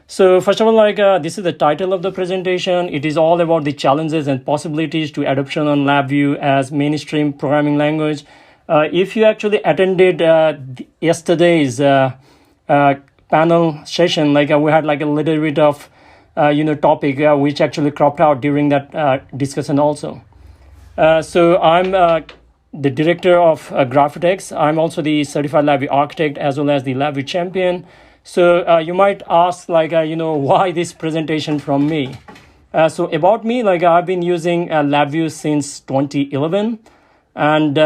So first of all, this is the title of the presentation. It is all about the challenges and possibilities to adoption on LabVIEW as mainstream programming language. If you actually attended yesterday's panel session, we had a little bit of topic which actually cropped out during that discussion also. So I'm the director of Graphics. I'm also the certified LabVIEW architect as well as the LabVIEW champion. So you might ask, why this presentation from me? So about me, I've been using LabVIEW since 2011, and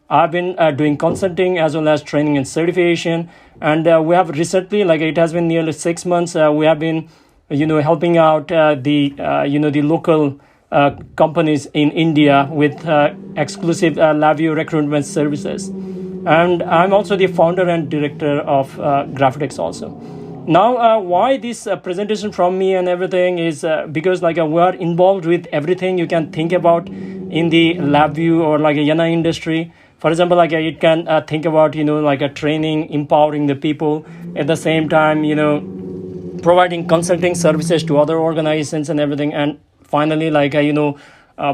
I've been doing consulting as well as training and certification. And we have recently, it has been nearly 6 months, we have been, helping out the local companies in India with exclusive LabVIEW recruitment services. And I'm also the founder and director of Graphics also. Now, why this presentation from me and everything is because we are involved with everything you can think about in the LabVIEW or NI industry. For example, it can think about, a training, empowering the people, at the same time, providing consulting services to other organizations and everything. And finally,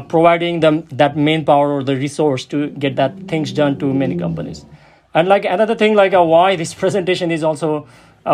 providing them that manpower or the resource to get that things done to many companies. And another thing, why this presentation is also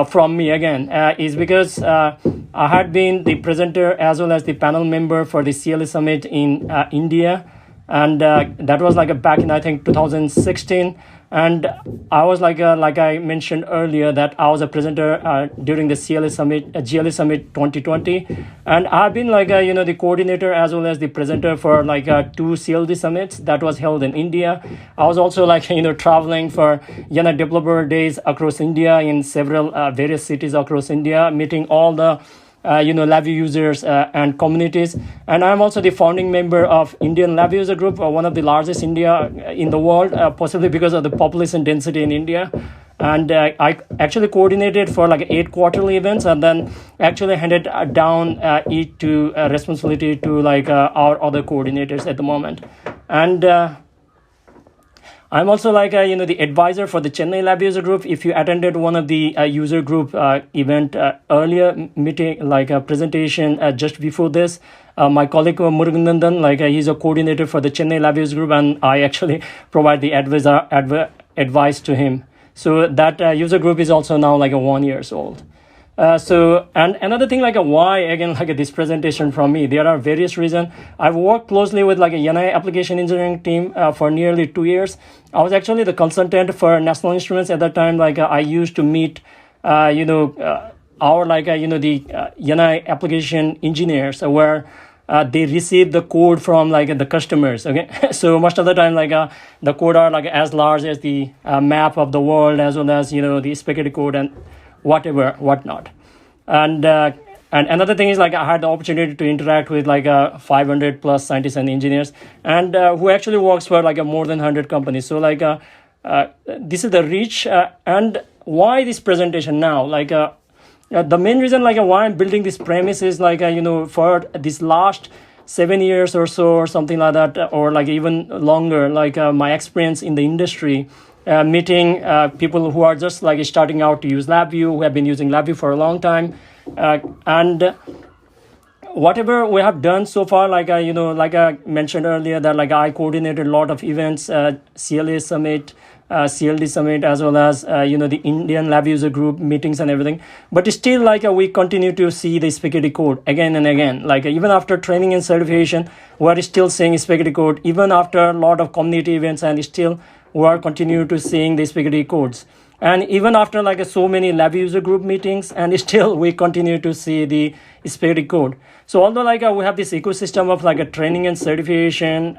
from me again, is because I had been the presenter as well as the panel member for the CLA Summit in India. And that was back in, I think, 2016. And I was like I mentioned earlier, that I was a presenter during the GLA Summit 2020, and I've been the coordinator as well as the presenter for 2 CLD summits that was held in India. I was also traveling for NI developer days across India in several various cities across India, meeting all the LabVIEW users and communities. And I'm also the founding member of Indian LabVIEW user group, one of the largest in the world, possibly because of the population density in India. And I actually coordinated for 8 quarterly events, and then actually handed down each to responsibility to our other coordinators at the moment. And I'm also the advisor for the Chennai LabVIEW user group. If you attended one of the user group event earlier meeting, a presentation just before this, my colleague Muruganandan, he's a coordinator for the Chennai LabVIEW user group, and I actually provide the advice to him. So that user group is also now 1 year old. So, and another thing, why, again, this presentation from me, there are various reasons. I've worked closely with a NI application engineering team for nearly 2 years. I was actually the consultant for National Instruments at that time. I used to meet, our, the NI application engineers, where they receive the code from the customers. Okay, so most of the time the code are as large as the map of the world, as well as the spaghetti code and whatnot. And another thing is I had the opportunity to interact with 500 plus scientists and engineers, and who actually works for more than 100 companies. So this is the reach, and why this presentation now? The main reason why I'm building this premise is for this last 7 years or so, or something like that, or even longer, my experience in the industry, meeting people who are just starting out to use LabVIEW, who have been using LabVIEW for a long time, and whatever we have done so far, I mentioned earlier, that I coordinated a lot of events, CLA Summit, CLD Summit, as well as the Indian LabVIEW user group meetings and everything. But still, we continue to see the spaghetti code again and again. Even after training and certification, we are still seeing spaghetti code. Even after a lot of community events, and still we are continue to seeing the spaghetti codes. And even after so many LabVIEW user group meetings, and still we continue to see the spaghetti code. So although we have this ecosystem of a training and certification,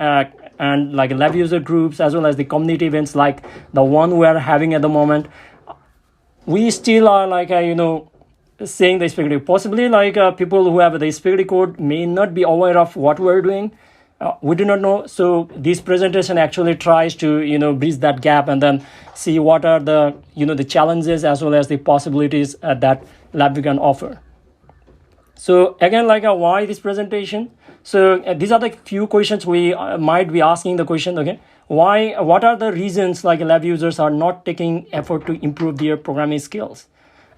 and LabVIEW user groups, as well as the community events like the one we are having at the moment, we still are seeing the spaghetti. Possibly people who have the spaghetti code may not be aware of what we're doing. We do not know. So this presentation actually tries to bridge that gap, and then see what are the the challenges as well as the possibilities that LabVIEW can offer. So again, why this presentation? So these are the few questions we might be asking the question. Okay, what are the reasons LabVIEW users are not taking effort to improve their programming skills?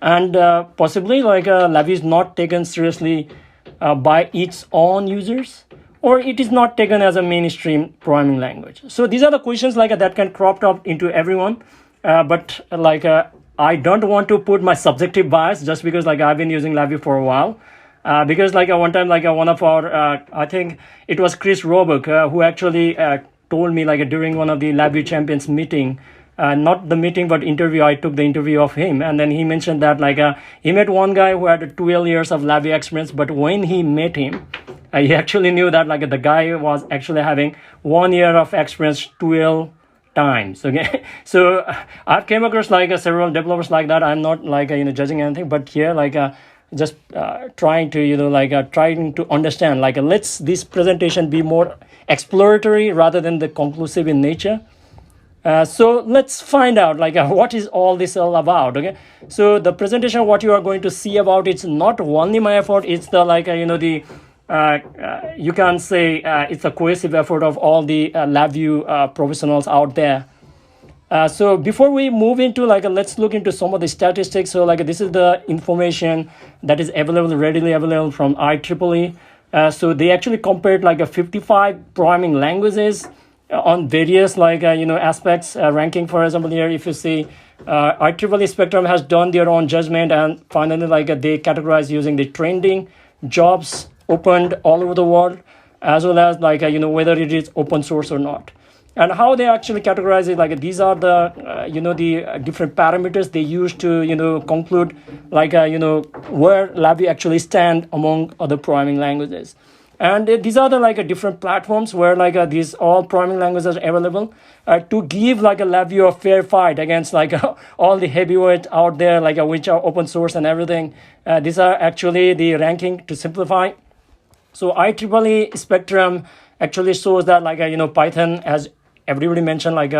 and possibly like LabVIEW is not taken seriously by its own users, or it is not taken as a mainstream programming language. So these are the questions like that can crop up into everyone, but like I don't want to put my subjective bias just because like I've been using LabVIEW for a while. Because like one time, like one of our, I think it was Chris Roebuck who actually told me like during one of the LabVIEW champions meeting, not the meeting but interview, I took the interview of him, and then he mentioned that like he met one guy who had 12 years of LabVIEW experience, but when he met him, he actually knew that like the guy was actually having 1 year of experience 12 times. Okay, so I've came across like several developers like that. I'm not like judging anything, but here like just trying to trying to understand like let's this presentation be more exploratory rather than the conclusive in nature. So let's find out like what is all this all about. Okay, so the presentation, what you are going to see about, it's not only my effort, it's the like you can say it's a cohesive effort of all the LabVIEW professionals out there. So before we move into like let's look into some of the statistics. So like this is the information that is available, readily available from IEEE. So they actually compared like 55 programming languages on various like aspects, ranking. For example, here if you see IEEE Spectrum has done their own judgment, and finally like they categorize using the trending jobs opened all over the world, as well as like whether it is open source or not. And how they actually categorize it, like these are the the different parameters they use to conclude like where LabVIEW actually stand among other programming languages. And these are the like different platforms where like these all programming languages are available to give like a LabVIEW a fair fight against like all the heavyweight out there, like which are open source and everything. These are actually the ranking to simplify. So IEEE Spectrum actually shows that like Python, as everybody mentioned, like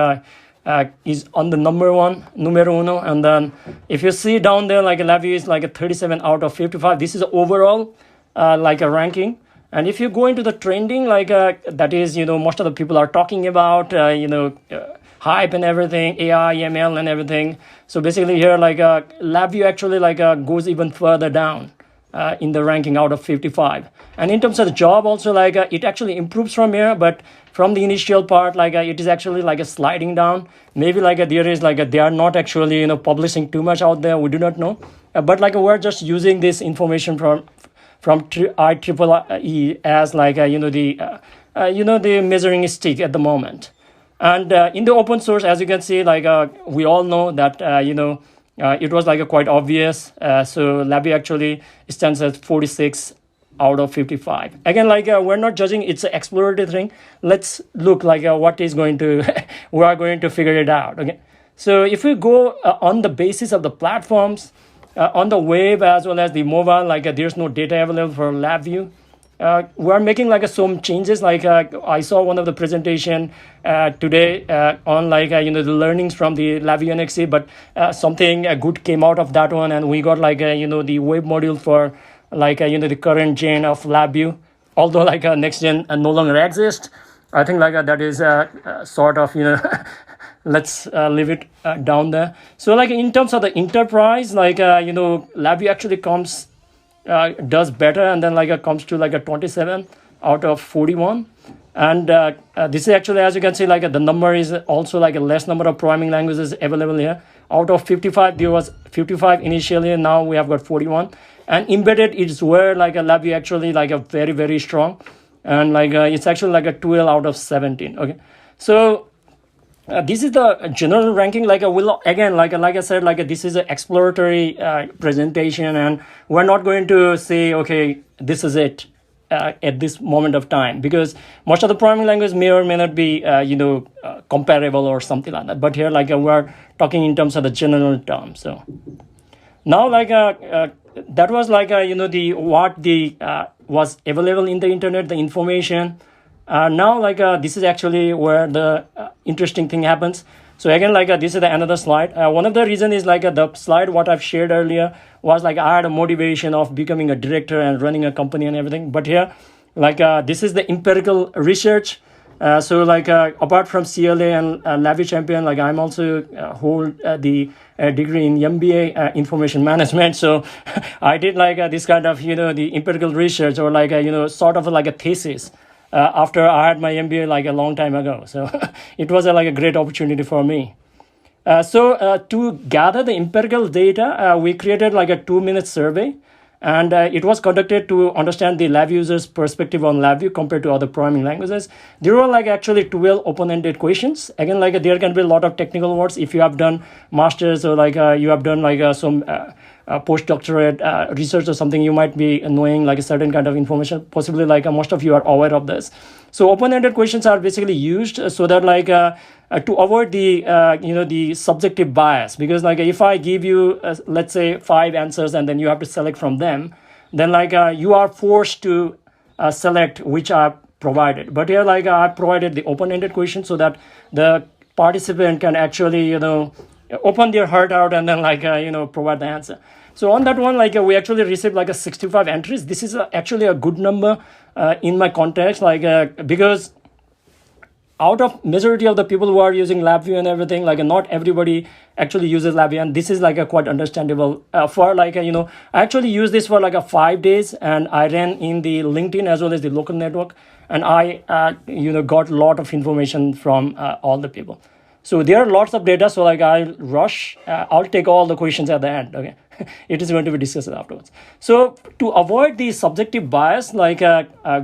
is on the numero uno, and then if you see down there like LabVIEW is like a 37 out of 55. This is overall like a ranking. And if you go into the trending, like that is most of the people are talking about hype and everything, AI, ML and everything. So basically here like LabVIEW actually like goes even further down in the ranking out of 55. And in terms of the job also, like it actually improves from here, but from the initial part, like it is actually like a sliding down. Maybe like there is like they are not actually publishing too much out there, we do not know, but like we're just using this information from IEEE as like the measuring stick at the moment. And in the open source, as you can see, like we all know that it was like quite obvious. So LabVIEW actually stands at 46 out of 55. Again, like we're not judging, it's an exploratory thing. Let's look like what is going to we are going to figure it out. Okay, so if we go on the basis of the platforms, on the web as well as the mobile, like there's no data available for LabVIEW. We're making like some changes. Like I saw one of the presentation today on like the learnings from the LabVIEW NXE, but something good came out of that one, and we got like the web module for like the current gen of LabVIEW. Although like next gen no longer exists, I think like that is sort of let's leave it down there. So like in terms of the enterprise, like LabVIEW actually comes does better, and then like comes to like a 27 out of 41. And this is actually, as you can see, like the number is also like a less number of programming languages available here. Out of 55, there was 55 initially, and now we have got 41. And embedded is where like a LabVIEW actually like a very, very strong, and like it's actually like a 12 out of 17. Okay, so this is the general ranking. Like will again, like I said, like this is an exploratory presentation, and we're not going to say okay, this is it at this moment of time, because most of the programming language may or may not be comparable or something like that. But here like we're talking in terms of the general term. So now like that was like the what the was available in the internet, the information. Now like this is actually where the interesting thing happens. So again, like this is another slide. One of the reason is like the slide what I've shared earlier was like I had a motivation of becoming a director and running a company and everything. But here, like this is the empirical research So like apart from CLA and LabVIEW champion, like I'm also hold the degree in MBA information management. So I did like this kind of the empirical research, or like sort of like a thesis after I had my MBA like a long time ago. So it was like a great opportunity for me. So to gather the empirical data, we created like a 2-minute survey. And it was conducted to understand the lab users' perspective on LabVIEW compared to other programming languages. There were like actually 12 open-ended questions. Again, like there can be a lot of technical words if you have done masters, or like you have done like some postdoctorate research or something. You might be knowing like a certain kind of information. Possibly like most of you are aware of this. So open-ended questions are basically used so that like to avoid the the subjective bias, because like if I give you let's say 5 answers and then you have to select from them, then like you are forced to select which are provided. But here like I provided the open-ended question so that the participant can actually open their heart out and then like provide the answer. So on that one, like we actually received like a 65 entries. This is actually a good number in my context, like because out of majority of the people who are using LabVIEW and everything, like not everybody actually uses LabVIEW, and this is like a quite understandable. For like I actually used this for like a 5 days, and I ran in the LinkedIn as well as the local network, and I got a lot of information from all the people. So there are lots of data, so like I'll rush. I'll take all the questions at the end. Okay, it is going to be discussed afterwards. So to avoid the subjective bias, like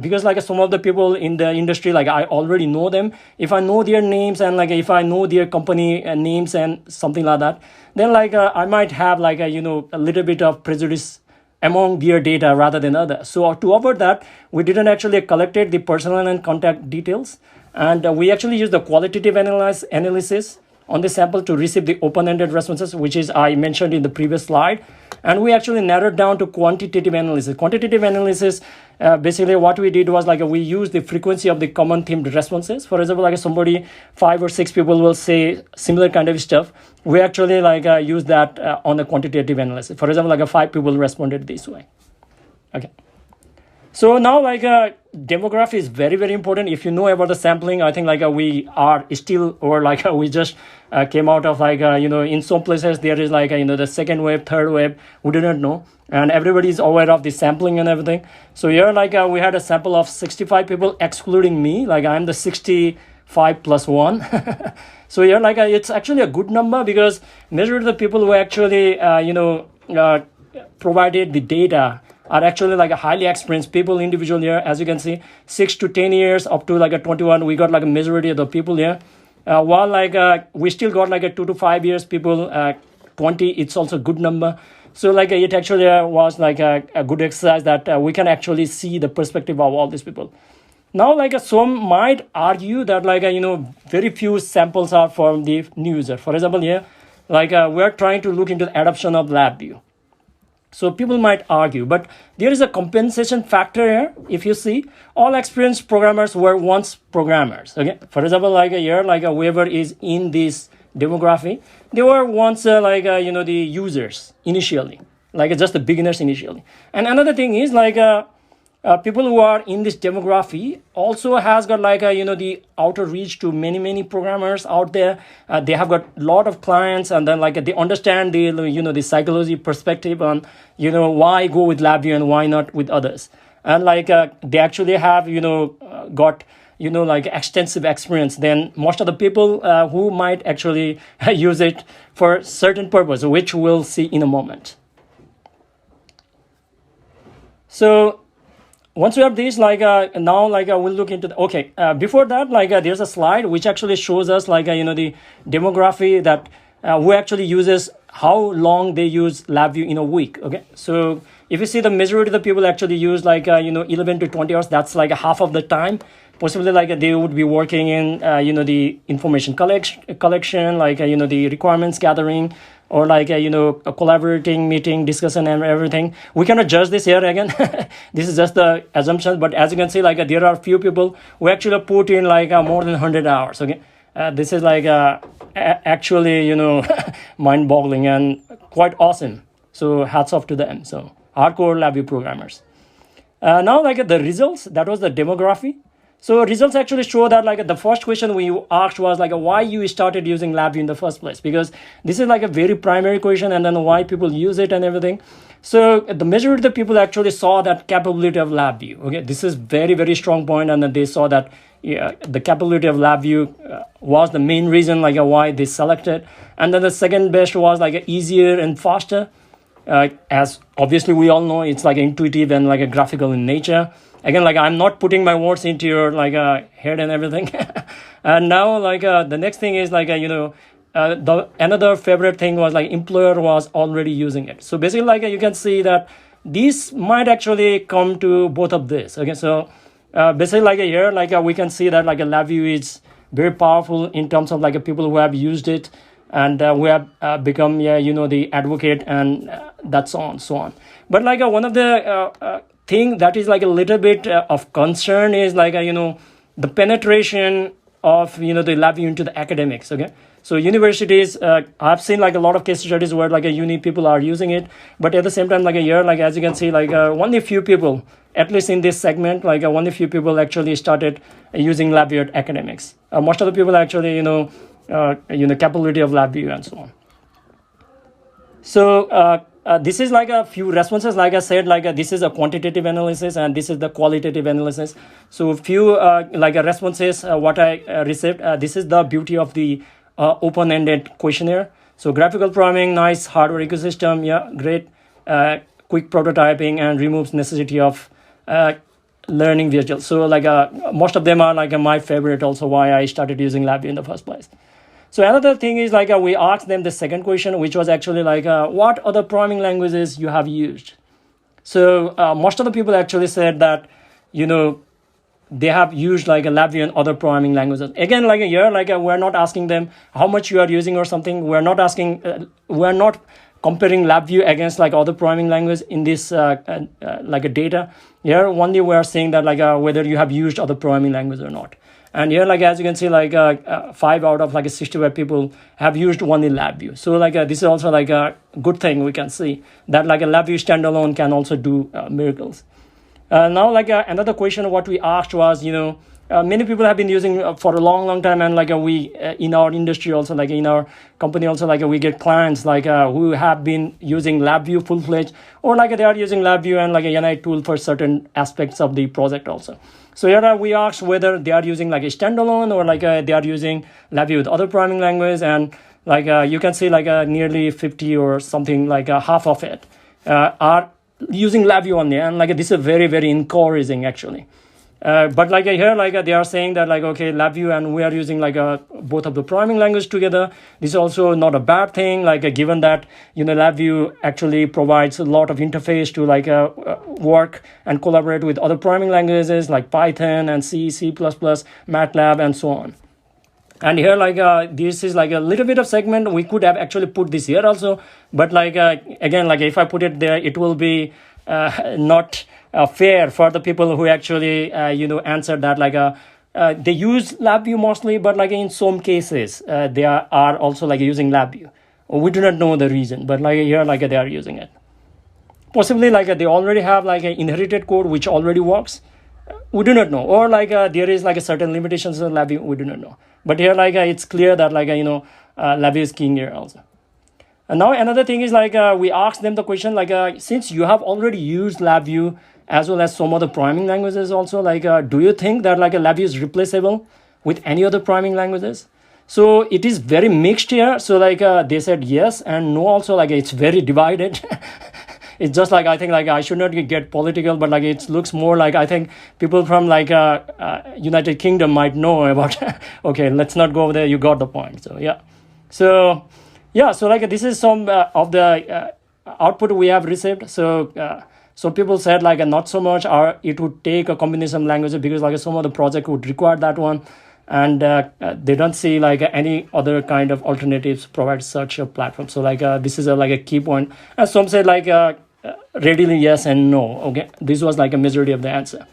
because like some of the people in the industry, like I already know them. If I know their names and like if I know their company names and something like that, then like I might have like a little bit of prejudice among their data rather than others. So to avoid that, we didn't actually collected the personal and contact details. And we actually use the qualitative analysis on the sample to receive the open-ended responses, which is I mentioned in the previous slide. And we actually narrowed down to quantitative analysis. Quantitative analysis, basically what we did was like we used the frequency of the common themed responses. For example, like somebody, 5 or 6 people will say similar kind of stuff. We actually like use that on the quantitative analysis. For example, like 5 people responded this way. Okay. So now like demography is very, very important. If you know about the sampling, I think like we are still, or like we just came out of like, in some places there is like, the second wave, third wave, we do not know. And everybody is aware of the sampling and everything. So here like we had a sample of 65 people, excluding me, like I'm the 65 plus 1. So here like it's actually a good number, because majority of the people who actually, provided the data are actually like a highly experienced people, individual here. As you can see, 6 to 10 years up to like a 21, we got like a majority of the people here. While like we still got like a 2 to 5 years people, 20, it's also a good number. So like it actually was like a good exercise that we can actually see the perspective of all these people. Now like some might argue that like very few samples are from the new user. For example, here like we're trying to look into the adoption of LabVIEW. So people might argue, but there is a compensation factor here. If you see, all experienced programmers were once programmers. Okay, for example, like here, like whoever is in this demography, they were once the users initially, like just the beginners initially. And another thing is like people who are in this demography also has got like the outer reach to many programmers out there. They have got a lot of clients, and then like they understand the the psychology perspective on why go with LabVIEW and why not with others. And like they actually have got like extensive experience than most of the people who might actually use it for certain purpose, which we'll see in a moment. So once we have this, like now, like we'll look into the, okay. Before that, like there's a slide which actually shows us like the demography that who actually uses, how long they use LabVIEW in a week. Okay, so if you see the majority of the people actually use like 11 to 20 hours. That's like half of the time. Possibly like they would be working in the information collection, like the requirements gathering, or like a collaborating, meeting, discussion, and everything. We cannot judge this here again. This is just the assumption, but as you can see, like there are few people who actually put in like more than 100 hours. Okay, this is like actually mind-boggling and quite awesome. So hats off to them. So hardcore LabVIEW programmers. Now like the results, that was the demography. So results actually show that like the first question we asked was like why you started using LabVIEW in the first place, because this is like a very primary question, and then why people use it and everything. So the majority of the people actually saw that capability of LabVIEW. Okay, this is very, very strong point, and then they saw that the capability of LabVIEW was the main reason like why they selected. And then the second best was like easier and faster. As obviously we all know, it's like intuitive and like a graphical in nature. Again, like I'm not putting my words into your like head and everything. And now like the next thing is like the another favorite thing was like employer was already using it. So basically like you can see that these might actually come to both of this. Okay, so basically like here like we can see that like a LabVIEW is very powerful in terms of like people who have used it and who have become the advocate and that's so on. But like one of the thing that is like a little bit of concern is like the penetration of the LabVIEW into the academics. Okay, so universities, I've seen like a lot of case studies where like a uni people are using it, but at the same time like like as you can see like only few people, at least in this segment, like only few people actually started using LabVIEW at academics. Most of the people actually capability of LabVIEW and so on. So this is like a few responses. Like I said, like this is a quantitative analysis and this is the qualitative analysis. So a few like responses what I received. This is the beauty of the open-ended questionnaire. So graphical programming, nice hardware ecosystem, yeah, great, quick prototyping, and removes necessity of learning visuals. So like most of them are like my favorite. Also, why I started using LabVIEW in the first place. So another thing is like we asked them the second question, which was actually like what other programming languages you have used. So most of the people actually said that they have used like a LabVIEW and other programming languages. Again, like here, like we're not asking them how much you are using or something. We're not asking. We're not comparing LabVIEW against like other programming language in this like a data. Here, only we are saying that like whether you have used other programming language or not. And here, like as you can see, like 5 out of like 65 people have used only LabVIEW. So like this is also like a good thing we can see that like a LabVIEW standalone can also do miracles. Now like another question what we asked was many people have been using for a long time, and like we in our industry also, like in our company also, like we get clients like who have been using LabVIEW full-fledged, or like they are using LabVIEW and like a NI tool for certain aspects of the project also. So here we asked whether they are using like a standalone or like they are using LabVIEW with other programming languages, and like you can see like nearly 50 or something, like half of it are using LabVIEW only, and like this is very, very encouraging actually. But like here, like they are saying that like okay, LabVIEW and we are using like both of the programming language together. This is also not a bad thing. Like given that LabVIEW actually provides a lot of interface to like work and collaborate with other programming languages like Python and C, C++, MATLAB, and so on. And here like this is like a little bit of segment. We could have actually put this here also, but like again, like if I put it there, it will be not fair for the people who actually answered that like they use LabVIEW mostly, but like in some cases they are also like using LabVIEW. We do not know the reason, but like here like they are using it. Possibly like they already have like an inherited code which already works. We do not know, or like there is like a certain limitations in LabVIEW. We do not know, but here like it's clear that like LabVIEW is king here also. And now another thing is like we asked them the question like since you have already used LabVIEW as well as some other programming languages also, like do you think that like a LabVIEW is replaceable with any other programming languages? So it is very mixed here. So like they said yes and no also, like it's very divided. It's just like I think like I should not get political, but like it looks more like I think people from like United Kingdom might know about okay, let's not go over there, you got the point. So yeah, so like this is some of the output we have received. So people said like not so much, or it would take a combination of languages because like some of the project would require that one, and they don't see like any other kind of alternatives provide such a platform. So like this is like a key point. And some said like readily yes and no. Okay, this was like a majority of the answer.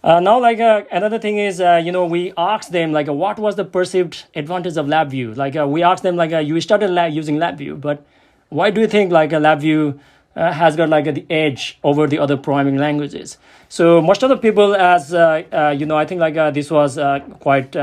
Now like another thing is we asked them like what was the perceived advantage of LabVIEW. Like we asked them like you started using LabVIEW, but why do you think like a LabVIEW has got like the edge over the other programming languages. So most of the people, as I think like this was quite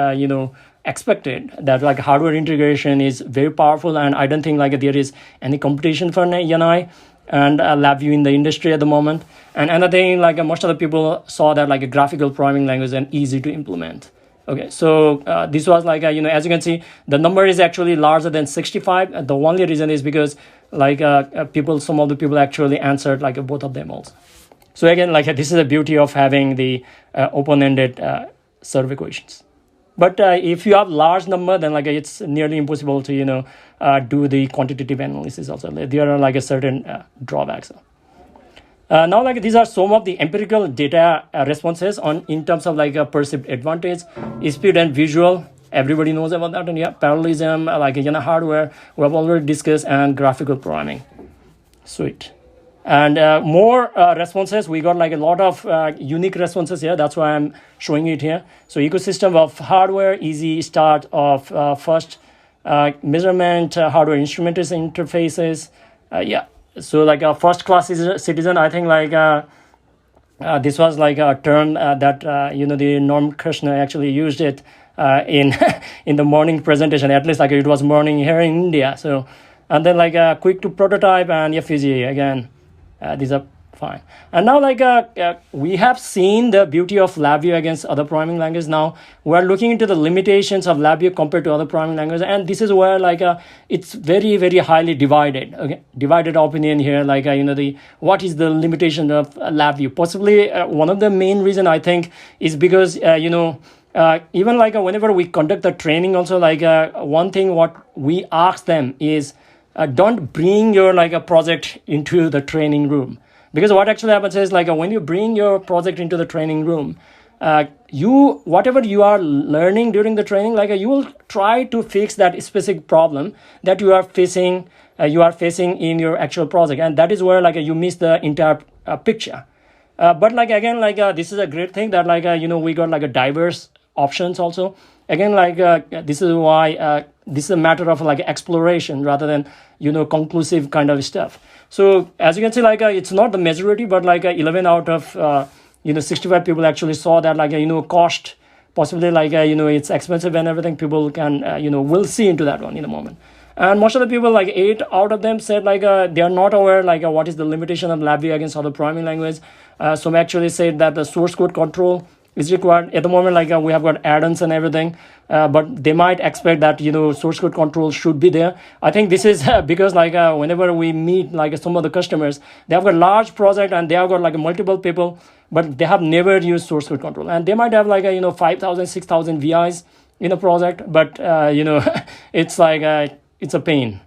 expected, that like hardware integration is very powerful, and I don't think like there is any competition for NI and LabVIEW in the industry at the moment. And another thing, like most of the people saw that like a graphical programming language and easy to implement. Okay, so this was like, as you can see, the number is actually larger than 65. The only reason is because like some of the people actually answered like both of them also. So again, like this is the beauty of having the open-ended survey questions. But if you have large number, then like it's nearly impossible to do the quantitative analysis also. There are like a certain drawbacks. Now, like these are some of the empirical data responses in terms of like a perceived advantage, speed and visual. Everybody knows about that. And yeah, parallelism, like hardware, we have already discussed, and graphical programming. Sweet. And more responses. We got like a lot of unique responses here. That's why I'm showing it here. So ecosystem of hardware, easy start of first measurement, hardware instrumentation interfaces. So like a first class citizen, I think like this was like a term that the Norm Krishna actually used it in in the morning presentation. At least like it was morning here in India. So, and then like quick to prototype and FPGA again. These are fine. And now like we have seen the beauty of LabVIEW against other programming languages. Now we're looking into the limitations of LabVIEW compared to other programming languages, and this is where like it's very, very highly divided. Okay, divided opinion here. Like what is the limitation of LabVIEW? Possibly one of the main reason I think is because even like whenever we conduct the training also, like one thing what we ask them is don't bring your like a project into the training room. Because what actually happens is like when you bring your project into the training room, whatever you are learning during the training, like you will try to fix that specific problem that you are facing in your actual project, and that is where like you miss the entire picture. But like again, like this is a great thing that like we got like a diverse options also. Again, like this is why this is a matter of like exploration rather than conclusive kind of stuff. So as you can see, like it's not the majority, but like 11 out of 65 people actually saw that like cost possibly like it's expensive and everything. People can will see into that one in a moment. And most of the people, like 8 out of them, said like they are not aware like what is the limitation of LabVIEW against other programming language. Some actually said that the source code control is required. At the moment, like we have got add-ons and everything, but they might expect that source code control should be there. I think this is because like whenever we meet like some of the customers, they have got large project and they have got like multiple people, but they have never used source code control, and they might have like 5,000 6,000 VIs in a project, but it's like it's a pain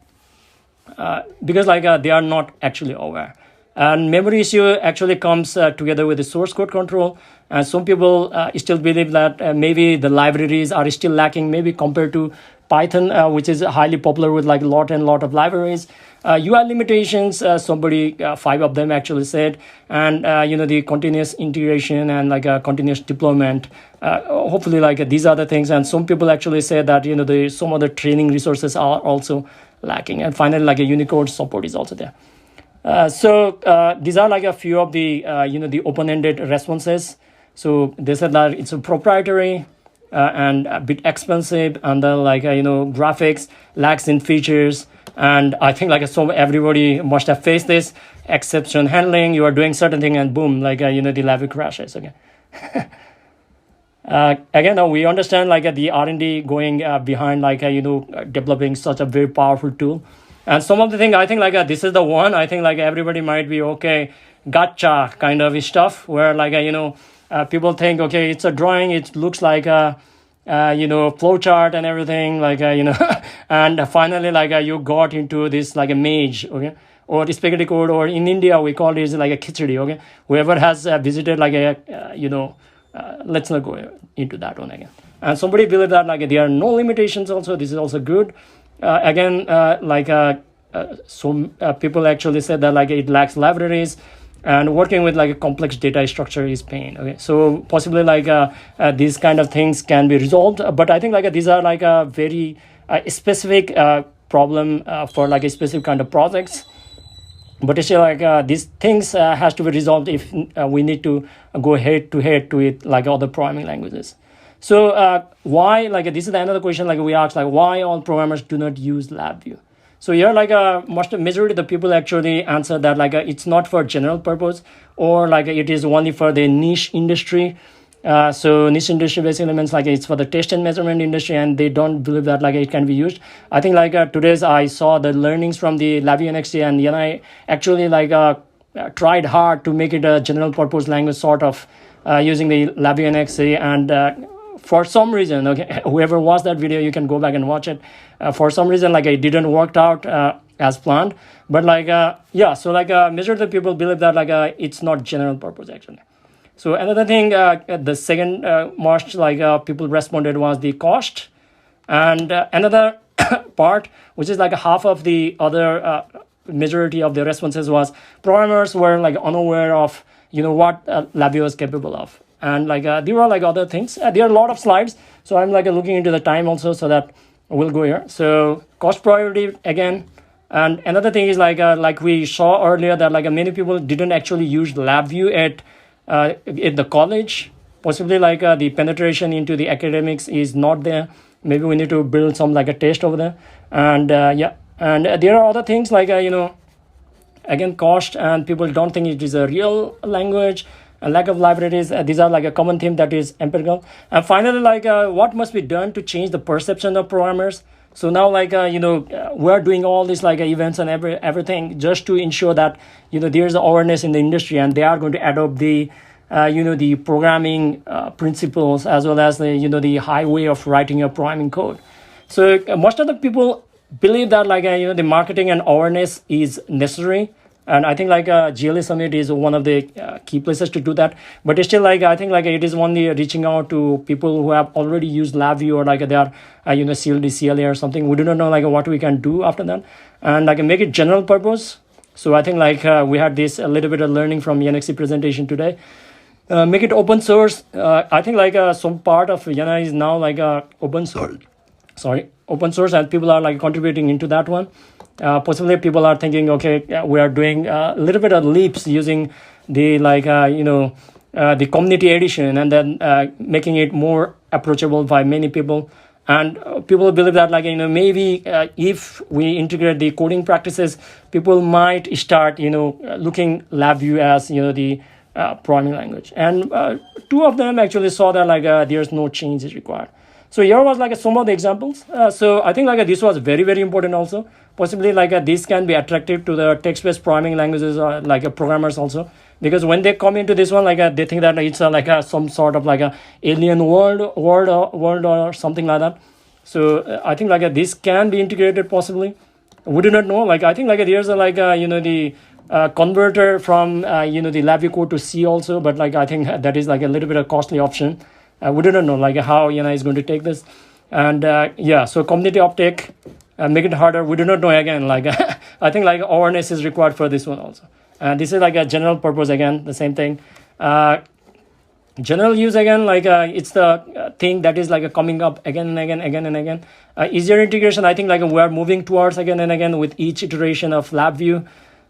because like they are not actually aware. And memory issue actually comes together with the source code control. And some people still believe that maybe the libraries are still lacking, maybe compared to Python, which is highly popular with like lot of libraries. UI limitations, 5 of them actually said, and the continuous integration and like a continuous deployment. Hopefully, like these are the things. And some people actually say that some of the training resources are also lacking. And finally, like a Unicode support is also there. So these are like a few of the the open-ended responses. So they said that it's a proprietary and a bit expensive, and then like graphics lacks in features. And I think like everybody must have faced this exception handling. You are doing certain thing and boom, like the LabVIEW crashes again. Again, now we understand like the R&D going behind like developing such a very powerful tool. And some of the thing I think like this is the one I think like everybody might be okay, gotcha kind of stuff where like people think okay, it's a drawing, it looks like a flow chart and everything, like and finally like you got into this like a maze, okay, or the spaghetti code, or in India we call it like a khichdi, okay. Whoever has visited like a let's not go into that one again. And somebody believe that like there are no limitations also. This is also good. Again, some people actually said that like it lacks libraries, and working with like a complex data structure is pain. Okay, so possibly like these kind of things can be resolved, but I think like these are like a very specific problem for like a specific kind of projects. but it's still like these things has to be resolved if we need to go head to head to it like other programming languages. So why, like this is another question like we asked, like why all programmers do not use LabVIEW. So here like majority of the people actually answer that like it's not for general purpose, or like it is only for the niche industry. So niche industry basically means like it's for the test and measurement industry, and they don't believe that like it can be used. I think like today's I saw the learnings from the LabVIEW NXT, and NI actually like tried hard to make it a general purpose language sort of using the LabVIEW NXT, and for some reason, okay, whoever watched that video, you can go back and watch it. For some reason, like it didn't work out as planned, but like yeah, so like majority of the people believe that like it's not general purpose actually. So another thing, the second most like people responded was the cost, and another part, which is like half of the other majority of the responses, was programmers were like unaware of what LabVIEW was capable of, and like there were like other things. There are a lot of slides, so I'm like looking into the time also, so that we'll go here. So cost priority again, and another thing is like we saw earlier that like many people didn't actually use LabVIEW at the college. Possibly like the penetration into the academics is not there. Maybe we need to build some like a test over there, and yeah, and there are other things like again cost, and people don't think it is a real language, and lack of libraries. These are like a common theme that is empirical. And finally, like what must be done to change the perception of programmers. So now like we're doing all these like events and everything just to ensure that there's awareness in the industry, and they are going to adopt the the programming principles, as well as the the high way of writing your programming code. So most of the people believe that like the marketing and awareness is necessary, and I think like GLA Summit is one of the key places to do that. But it's still like I think like it is only reaching out to people who have already used LabVIEW, or like they are CLD, CLA or something. We do not know like what we can do after that, and like make it general purpose. So I think like we had this a little bit of learning from NXT presentation today. Make it open source. I think like some part of NI is now like open source. Open source, and people are like contributing into that one. Possibly people are thinking, okay, we are doing a little bit of leaps using the like the community edition, and then making it more approachable by many people. And people believe that like maybe if we integrate the coding practices, people might start looking LabVIEW as the programming language. And two of them actually saw that like there's no change is required. So here was like some of the examples. So I think like this was very, very important also. Possibly like this can be attractive to the text-based programming languages, like programmers also, because when they come into this one, like they think that it's like some sort of like a alien world or something like that. So I think like this can be integrated possibly. We do not know. Like I think like there's a like the converter from the LabVIEW code to C also, but like I think that is like a little bit of costly option. We do not know like how NI is going to take this, and yeah, so community uptake, make it harder. We do not know again. Like I think like awareness is required for this one also. This is like a general purpose again, the same thing. General use again, like it's the thing that is like coming up again and again. Easier integration. I think like we are moving towards again and again with each iteration of LabVIEW,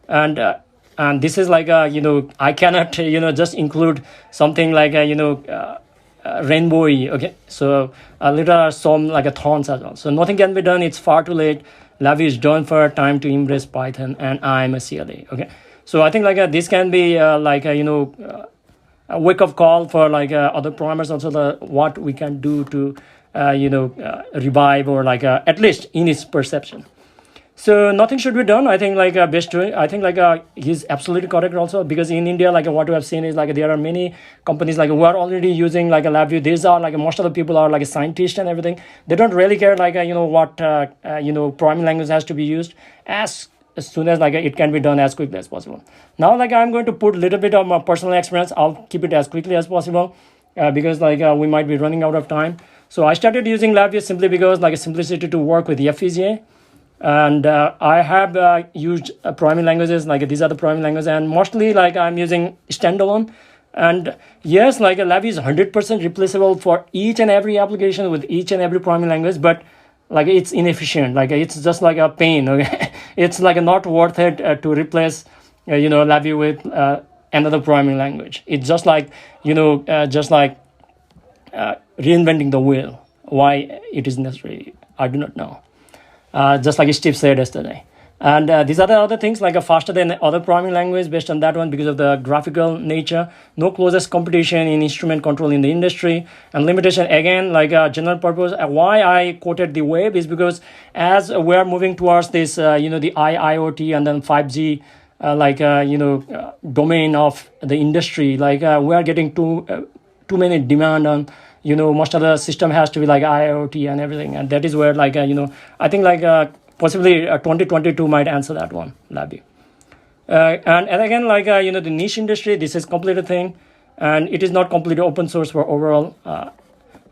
and this is like I cannot just include something like rainbowy. Okay, so little are some like thorns as well. So nothing can be done. It's far too late. LabVIEW is done for time to embrace Python, and I'm a CLA. Okay, so I think like this can be like a wake-up call for like other programmers also, what we can do to revive, or like at least in its perception. So nothing should be done. I think like best way. I think like he's absolutely correct also, because in India like what we have seen is like there are many companies like who are already using like a LabVIEW. These are like most of the people are like scientists and everything. They don't really care like what programming language has to be used. As soon as like it can be done as quickly as possible. Now like I'm going to put a little bit of my personal experience. I'll keep it as quickly as possible because like we might be running out of time. So I started using LabVIEW simply because like a simplicity to work with the FPGA. And I have used programming languages, like these are the programming languages, and mostly like I'm using standalone. And yes, like LabVIEW is 100% replaceable for each and every application with each and every programming language, but like it's inefficient, like it's just like a pain. Okay, it's like not worth it to replace LabVIEW with another programming language. It's just like, reinventing the wheel. Why it is necessary, I do not know. Just like Steve said yesterday. And these are the other things, like faster than other programming language based on that one because of the graphical nature. No closest competition in instrument control in the industry. And limitation, again, like general purpose. Why I quoted the web is because as we are moving towards this, the IoT and then 5G, domain of the industry, we are getting too many demand on, most of the system has to be like IoT and everything. And that is where, I think possibly 2022 might answer that one, LabVIEW. And again, the niche industry, this is completely thing. And it is not completely open source for overall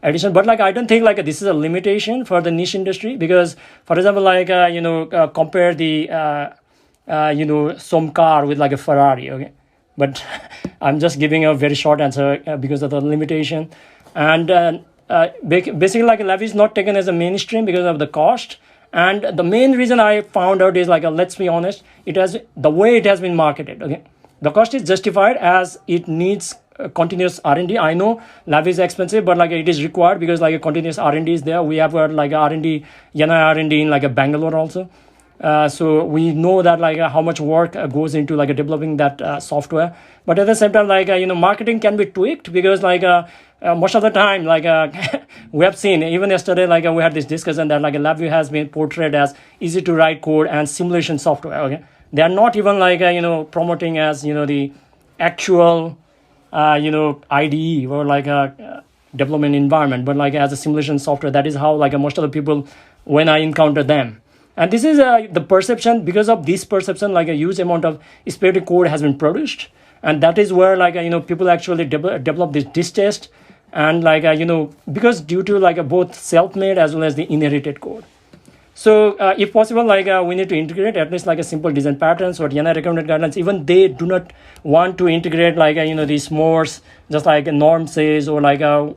edition. But I don't think this is a limitation for the niche industry because, for example, compare the, some car with a Ferrari, okay? But I'm just giving a very short answer because of the limitation. And basically, LabVIEW is not taken as a mainstream because of the cost. And the main reason I found out is let's be honest, the way it has been marketed. Okay, the cost is justified as it needs continuous R&D. I know LabVIEW is expensive, but it is required because a continuous R&D is there. We have got R&D, NI R&D in Bangalore also. So we know that how much work goes into developing that software. But at the same time, marketing can be tweaked because most of the time, we have seen even yesterday, we had this discussion that LabVIEW has been portrayed as easy to write code and simulation software. Okay, they are not even promoting as the actual IDE or a development environment, but as a simulation software. That is how most of the people when I encounter them. And this is the perception. Because of this perception, a huge amount of spaghetti code has been produced, and that is where people actually develop this distaste, and because due to both self-made as well as the inherited code. So if possible, we need to integrate at least a simple design patterns or NI recommended guidelines. Even they do not want to integrate these MOREs, just Norm says, or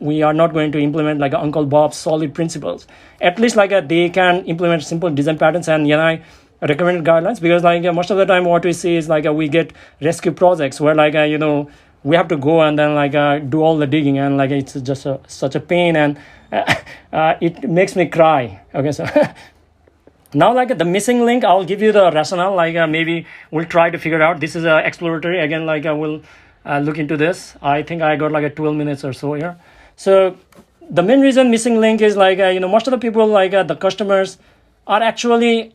we are not going to implement Uncle Bob's solid principles. At least they can implement simple design patterns and NI recommended guidelines, because most of the time what we see is we get rescue projects where we have to go and then do all the digging, and it's just such a pain, and it makes me cry. Okay, so now the missing link, I'll give you the rationale. Maybe we'll try to figure out. This is exploratory again. I will look into this. I think I got 12 minutes or so here. So the main reason missing link is most of the people the customers are actually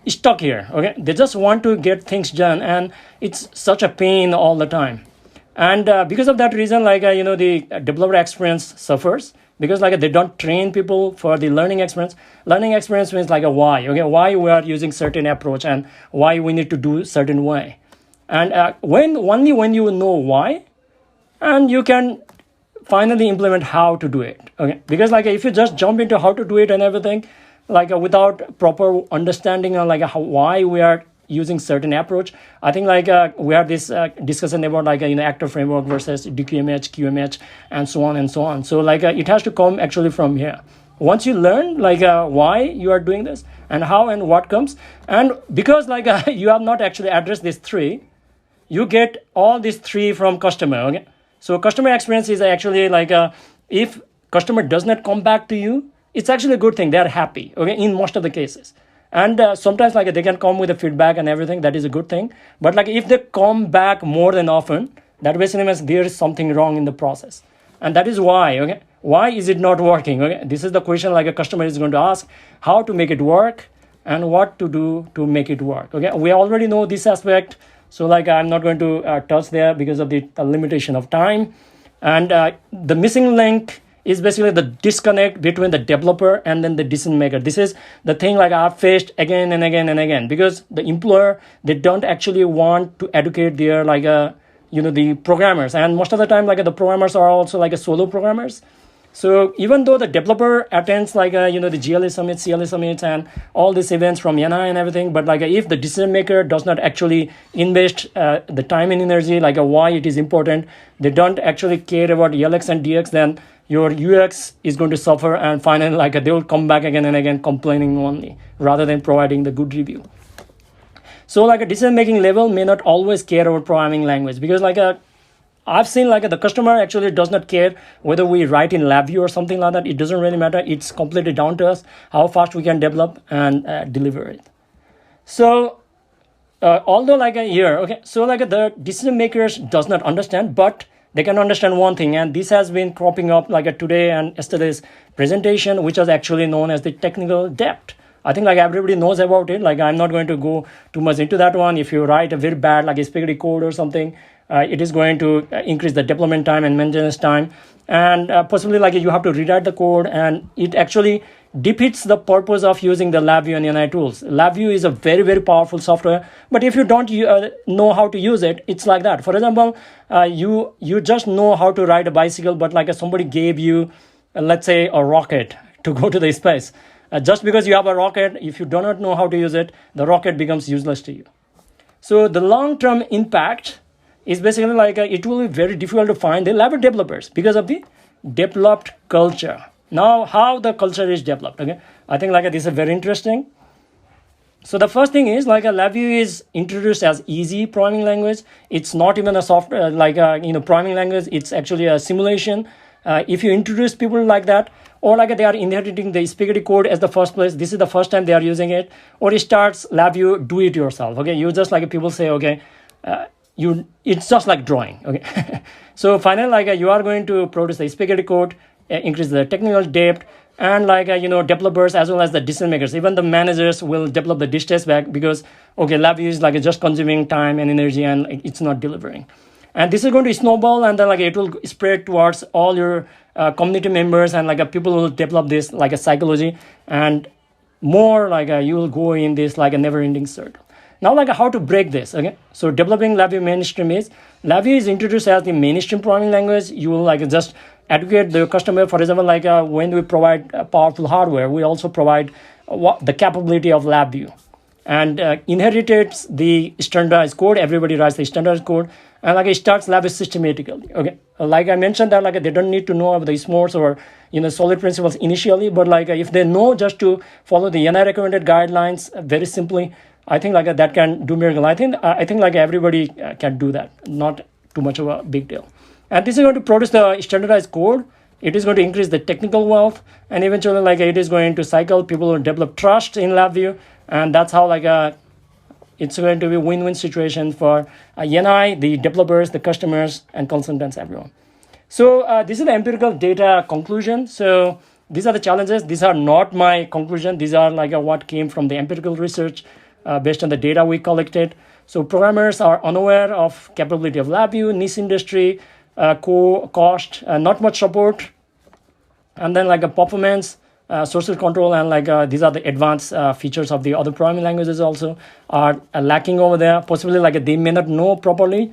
stuck here. Okay, they just want to get things done, and it's such a pain all the time. And because of that reason, the developer experience suffers, because they don't train people for the learning experience. Learning experience means why. Okay, why we are using certain approach and why we need to do certain way. And only when you know why, and you can finally implement how to do it. Okay, because if you just jump into how to do it and everything, without proper understanding on why we are using certain approach, I think we have this discussion about actor framework versus DQMH, QMH, and so on and so on. So it has to come actually from here. Once you learn why you are doing this and how and what comes, and because you have not actually addressed these three, you get all these three from customer. Okay, so customer experience is actually if customer does not come back to you, it's actually a good thing. They are happy. Okay, in most of the cases. And sometimes they can come with a feedback and everything. That is a good thing. But if they come back more than often, that basically means there is something wrong in the process. And that is why. Okay, why is it not working? Okay, this is the question a customer is going to ask: how to make it work and what to do to make it work. Okay, we already know this aspect, so I'm not going to touch there because of the limitation of time. And the missing link is basically the disconnect between the developer and then the decision maker. This is the thing I've faced again and again and again, because the employer, they don't actually want to educate their the programmers, and most of the time the programmers are also solo programmers. So even though the developer attends the GLA Summit, CLA Summits, and all these events from NI and everything, but if the decision maker does not actually invest the time and energy, why it is important, they don't actually care about LX and DX, then your UX is going to suffer, and finally they will come back again and again complaining only, rather than providing the good review. So like a decision-making level may not always care about programming language, because like I've seen like the customer actually does not care whether we write in LabVIEW or something like that. It doesn't really matter. It's completely down to us how fast we can develop and deliver it. So although like here, okay, so like the decision makers does not understand, but they can understand one thing, and this has been cropping up like today and yesterday's presentation, which is actually known as the technical debt. I think like everybody knows about it. Like I'm not going to go too much into that one. If you write a very bad like a spaghetti code or something, it is going to increase the development time and maintenance time, and possibly like you have to rewrite the code, and it actually defeats the purpose of using the LabVIEW and NI tools. LabVIEW is a very, very powerful software, but if you don't know how to use it, it's like that. For example, you just know how to ride a bicycle, but like somebody gave you, let's say, a rocket to go to the space. Just because you have a rocket, if you do not know how to use it, the rocket becomes useless to you. So the long-term impact is basically like it will be very difficult to find the LabVIEW developers because of the developed culture. Now, how the culture is developed, okay? I think like this is very interesting. So the first thing is like a LabVIEW is introduced as easy programming language. It's not even a software programming language. It's actually a simulation. If you introduce people like that, or like they are inheriting the spaghetti code as the first place, this is the first time they are using it, or it starts LabVIEW do it yourself, okay? You just like people say, okay, it's just like drawing, okay? So finally, like you are going to produce the spaghetti code, increase the technical debt, and like developers as well as the decision makers, even the managers will develop the distress back because okay, LabVIEW is like just consuming time and energy and it's not delivering. And this is going to snowball, and then like it will spread towards all your community members, and like people will develop this like a psychology, and more like you will go in this like a never-ending circle. Now, like how to break this, okay? So developing LabVIEW mainstream is, LabVIEW is introduced as the mainstream programming language. You will like just educate the customer. For example, like when we provide powerful hardware, we also provide the capability of LabVIEW, and inherited the standardized code. Everybody writes the standardized code, and like it starts LabVIEW systematically, okay? Like I mentioned that like they don't need to know about the SMOREs or solid principles initially, but like if they know just to follow the NI recommended guidelines very simply, I think like that can do miracle. I think like everybody can do that, not too much of a big deal. And this is going to produce the standardized code. It is going to increase the technical wealth, and eventually like it is going to cycle. People will develop trust in LabVIEW, and that's how like it's going to be a win-win situation for NI, the developers, the customers, and consultants, everyone. So this is the empirical data conclusion. So these are the challenges. These are not my conclusion. These are like what came from the empirical research based on the data we collected. So programmers are unaware of capability of LabVIEW, niche industry, cost, not much support, and then like a performance, social control, and like these are the advanced features of the other programming languages also are lacking over there. Possibly like they may not know properly,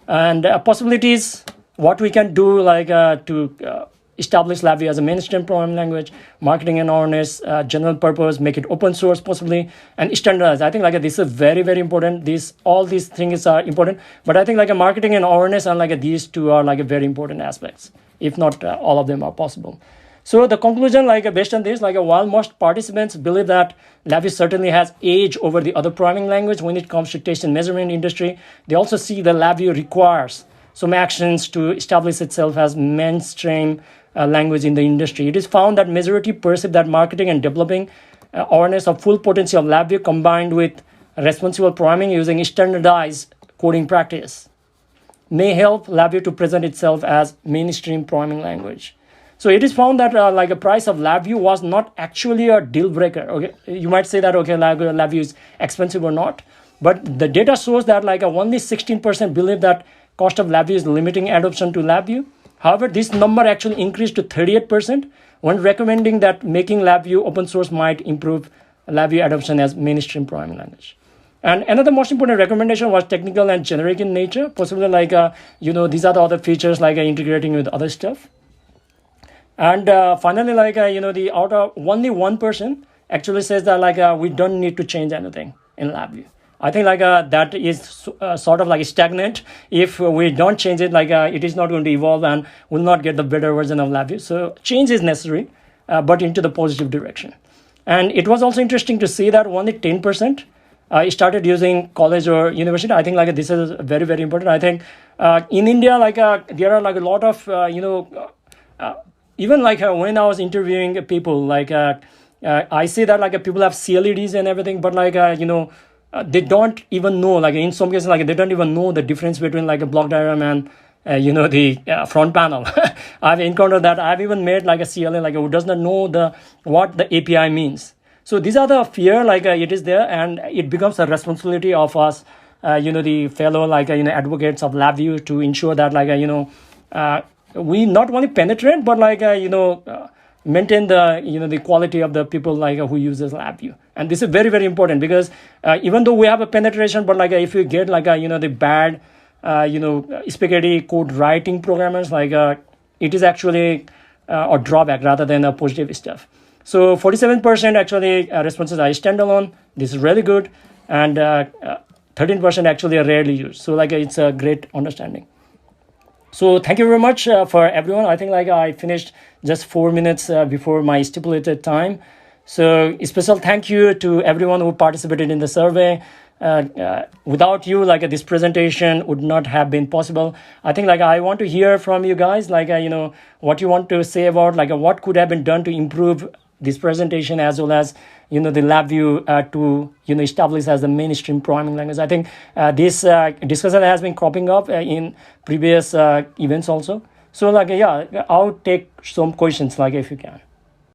and possibilities what we can do like to establish LabVIEW as a mainstream programming language, marketing and awareness, general purpose, make it open source possibly, and standardize. I think like this is very, very important. All these things are important, but I think like a marketing and awareness and like these two are like very important aspects, if not all of them are possible. So the conclusion, like based on this, like while most participants believe that LabVIEW certainly has edge over the other programming language when it comes to test and measurement industry, they also see that LabVIEW requires some actions to establish itself as mainstream language in the industry. It is found that majority perceive that marketing and developing awareness of full potential of LabVIEW combined with responsible programming using standardized coding practice may help LabVIEW to present itself as mainstream programming language. So it is found that like a price of LabVIEW was not actually a deal breaker. Okay, you might say that okay, LabVIEW is expensive or not, but the data shows that like only 16% believe that cost of LabVIEW is limiting adoption to LabVIEW. However, this number actually increased to 38% when recommending that making LabVIEW open source might improve LabVIEW adoption as mainstream programming language. And another most important recommendation was technical and generic in nature. Possibly like these are the other features like integrating with other stuff. And finally, like the out of only 1% actually says that like we don't need to change anything in LabVIEW. I think like that is sort of like stagnant. If we don't change it, like it is not going to evolve and will not get the better version of LabVIEW. So change is necessary, but into the positive direction. And it was also interesting to see that only 10% started using college or university. I think like this is very, very important. I think in India, like there are like a lot of even like when I was interviewing people, like I see that like people have CLDs and everything, but like they don't even know, like in some cases, like they don't even know the difference between like a block diagram and the front panel. I've encountered that. I've even made like a CLA like who does not know what the API means. So these are the fear, like it is there, and it becomes a responsibility of us, the fellow like advocates of LabVIEW to ensure that like we not only penetrate but like maintain the quality of the people like who uses LabVIEW. And this is very, very important, because even though we have a penetration, but like if you get like the bad spaghetti code writing programmers, like it is actually a drawback rather than a positive stuff. So 47% actually responses are standalone. This is really good, and 13% actually are rarely used. So like it's a great understanding. So thank you very much for everyone. I think like I finished just 4 minutes before my stipulated time. So a special thank you to everyone who participated in the survey. Without you, like this presentation would not have been possible. I think like I want to hear from you guys, like what you want to say about like what could have been done to improve this presentation, as well as the LabVIEW to establish as the mainstream programming language. I think this discussion has been cropping up in previous events also. So like I'll take some questions, like if you can.